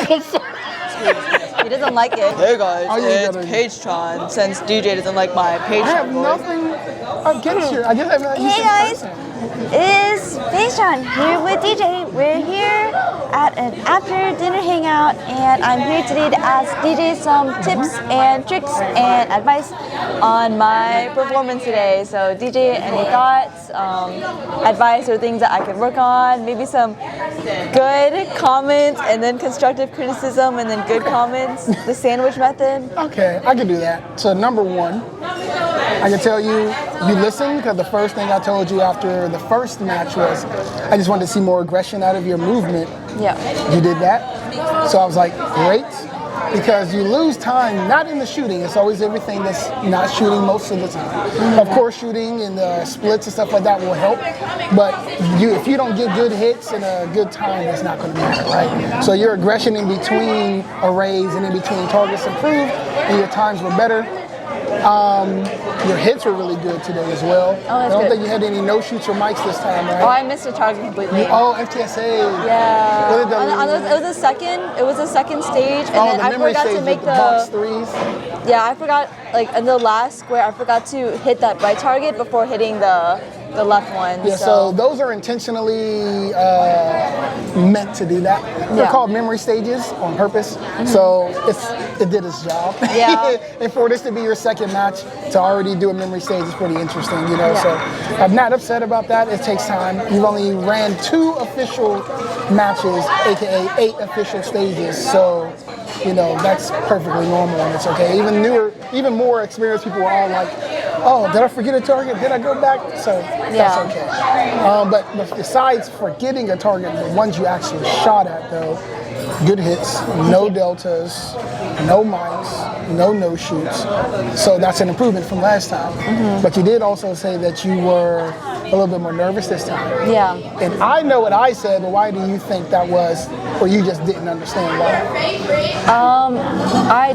He doesn't like it. Hey guys, it's Paige-Chan, since DJ doesn't like my Paige-Chan I have nothing against you. I just haven't used Hey guys, it's Paige-Chan here with DJ. We're here at an after dinner hangout, and I'm here today to ask DJ some tips and tricks and advice on my performance today. So DJ, any thoughts, advice, or things that I can work on? Maybe some good comments and then constructive criticism and then good comments. The sandwich method. Okay, I can do that. So number one, I can tell you listened, because the first thing I told you after the first match was I just wanted to see more aggression out of your movement. Yeah. You did that. So I was like, great. Because you lose time, not in the shooting. It's always everything that's not shooting most of the time. Mm-hmm. Of course, shooting and the splits and stuff like that will help. But if you don't get good hits and a good time, that's not going to be there, right? So your aggression in between arrays and in between targets improved, and your times were better. Your hits were really good today as well. Oh, I don't think you had any no-shoots or mics this time, right? Oh, I missed a target completely. FTSA. Yeah. It was the second stage, and then I forgot to make the box threes. Yeah, I forgot, like in the last square, I forgot to hit that right target before hitting the left one. Yeah, so those are intentionally meant to do that. They're called memory stages on purpose. Mm-hmm. So it did its job. Yeah. And for this to be your second match, to already do a memory stage is pretty interesting, you know. Yeah. So I'm not upset about that. It takes time. You've only ran 2 official matches, aka 8 official stages. So, you know, that's perfectly normal and it's okay. Even more experienced people are all like, oh, did I forget a target? Did I go back? So that's okay. But besides forgetting a target, the ones you actually shot at, though, good hits, no deltas, no mics, no shoots. So that's an improvement from last time. Mm-hmm. But you did also say that you were a little bit more nervous this time. Yeah. And I know what I said, but why do you think that was, or you just didn't understand why? I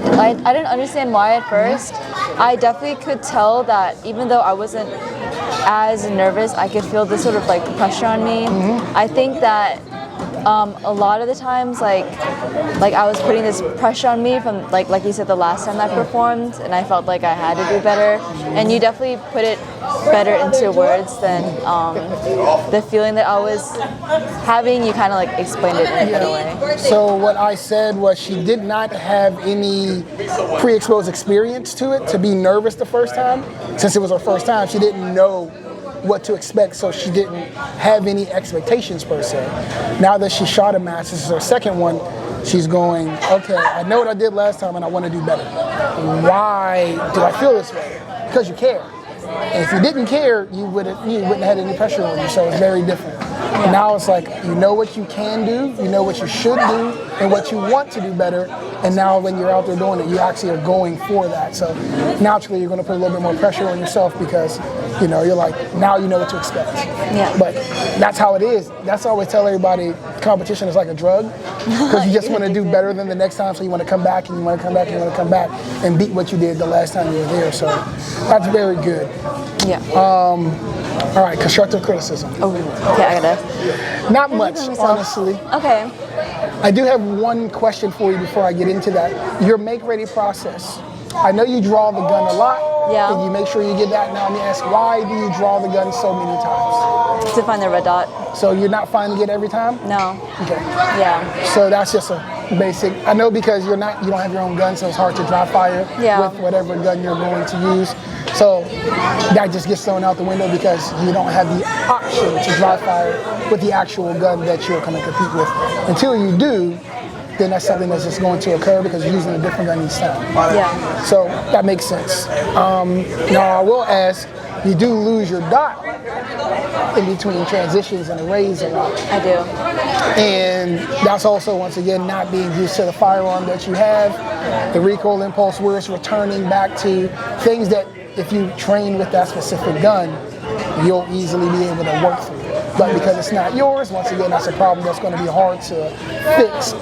didn't understand why at first. I definitely could tell that even though I wasn't as nervous, I could feel this sort of like pressure on me. Mm-hmm. I think that a lot of the times, like I was putting this pressure on me from like you said the last time I performed, and I felt like I had to do better. And you definitely put it better into words than the feeling that I was having. You kind of like explained it in a better way. So what I said was she did not have any pre-exposed experience to it to be nervous the first time. Since it was her first time, she didn't know what to expect, so she didn't have any expectations per se. Now that she shot a match, this is her second one, she's going, okay, I know what I did last time and I want to do better. Why do I feel this way? Because you care. And if you didn't care, you wouldn't have had any pressure on you, so it's very different. Yeah. Now it's like, you know what you can do, you know what you should do, and what you want to do better, and now when you're out there doing it, you actually are going for that. So naturally, you're going to put a little bit more pressure on yourself because, you know, you're like, now you know what to expect. Yeah. But that's how it is. That's why I always tell everybody, competition is like a drug, because you just want to do better than the next time, so you want to come back, and you want to come back, and you want to come back, and beat what you did the last time you were there. So that's very good. Yeah. All right, constructive criticism. Oh, okay, I gotta. Not much, honestly. Okay. I do have one question for you before I get into that. Your make-ready process. I know you draw the gun a lot. Yeah. And you make sure you get that. Now let me ask, why do you draw the gun so many times? To find the red dot. So you're not finding it every time? No. Okay. Yeah. So that's just a basic. I know because you don't have your own gun, so it's hard to dry fire with whatever gun you're going to use. So that just gets thrown out the window because you don't have the option to dry fire with the actual gun that you're going to compete with. Until you do, then that's something that's just going to occur because you're using a different gun each time. Yeah. So that makes sense. Now I will ask, you do lose your dot in between transitions and arrays a lot. I do. And that's also, once again, not being used to the firearm that you have, the recoil impulse where it's returning back to things that if you train with that specific gun, you'll easily be able to work through. But because it's not yours, once again, that's a problem that's going to be hard to fix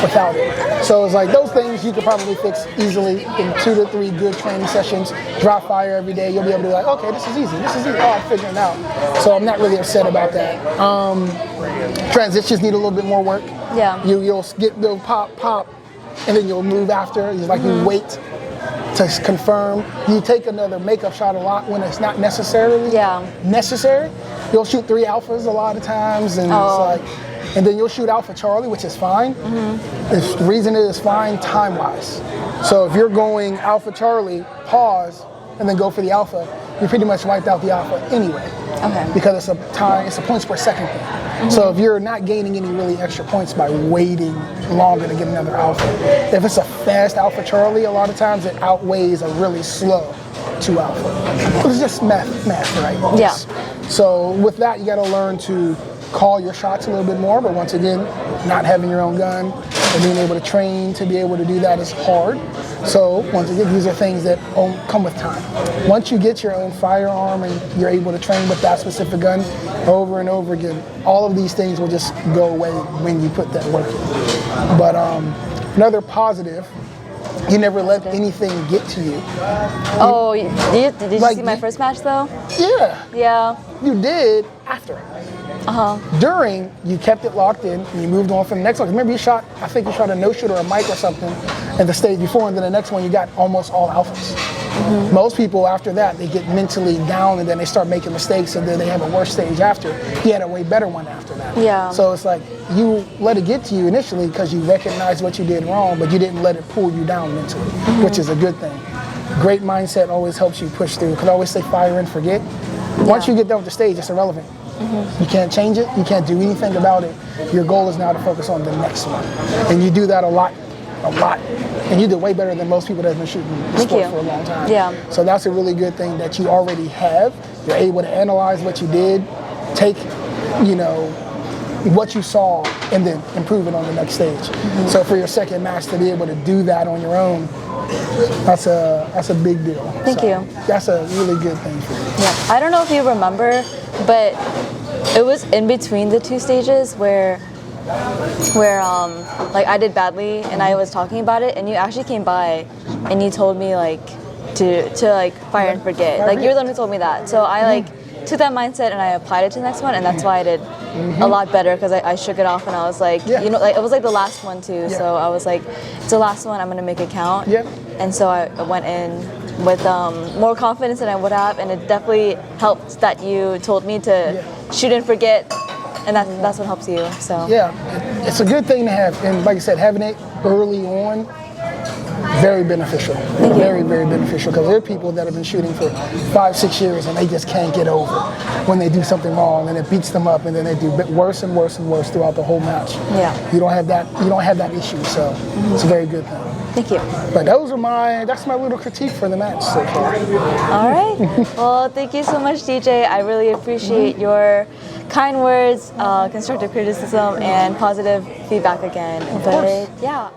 without it. So it's like those things you could probably fix easily in 2 to 3 good training sessions, dry fire every day. You'll be able to be like, okay, this is easy. Oh, I'm figuring it out. So I'm not really upset about that. Transitions need a little bit more work. Yeah. You'll pop, and then you'll move after. It's like you wait to confirm. You take another makeup shot a lot when it's not necessarily necessary. You'll shoot 3 alphas a lot of times, and it's like, and then you'll shoot Alpha Charlie, which is fine. The reason it is fine time-wise. So if you're going Alpha Charlie, pause, and then go for the Alpha, you pretty much wiped out the Alpha anyway. Okay. Because it's a points per second thing. So if you're not gaining any really extra points by waiting longer to get another Alpha, if it's a fast Alpha Charlie, a lot of times it outweighs a really slow 2 Alpha. It's just math, right? Yeah. So with that, you got to learn to call your shots a little bit more, but once again, not having your own gun and being able to train to be able to do that is hard. So once again, these are things that come with time. Once you get your own firearm and you're able to train with that specific gun over and over again, all of these things will just go away when you put that work in. But another positive, you never let anything get to you. Oh, did you see my first match though? Yeah. Yeah. You did after. During, you kept it locked in and you moved on from the next one. Remember I think you shot a no-shoot or a mic or something in the stage before, and then the next one you got almost all alphas. Most people after that, they get mentally down and then they start making mistakes and then they have a worse stage after. You had a way better one after that. Yeah. So it's like you let it get to you initially because you recognized what you did wrong, but you didn't let it pull you down mentally, which is a good thing. Great mindset always helps you push through. Because I always say fire and forget. Once you get done with the stage, it's irrelevant. You can't change it. You can't do anything about it. Your goal is now to focus on the next one. And you do that a lot. And you do way better than most people that have been shooting the sport for a long time. Yeah. So that's a really good thing that you already have. You're able to analyze what you did, take, what you saw, and then improve it on the next stage. So for your second match to be able to do that on your own, that's a big deal. Thank you. That's a really good thing for you. Yeah. I don't know if you remember, but it was in between the 2 stages where like I did badly and I was talking about it, and you actually came by and you told me to like fire and forget. Like you're the one who told me that. So I took that mindset and I applied it to the next one, and that's why I did a lot better, because I shook it off and I was like, it was like the last one too. Yeah. So I was like, it's the last one, I'm gonna make it count. Yep. And so I went in with more confidence than I would have, and it definitely helped that you told me to shoot and forget, and that's what helps you. So yeah, it's a good thing to have, and like I said, having it early on, very beneficial. Very, very beneficial, because there are people that have been shooting for 5-6 years and they just can't get over when they do something wrong, and it beats them up, and then they do worse and worse and worse throughout the whole match. Yeah. You don't have that issue, so it's a very good thing. Thank you. But that's my little critique for the match so far. All right. Well, thank you so much, DJ. I really appreciate your kind words, constructive criticism, and positive feedback again. But yeah.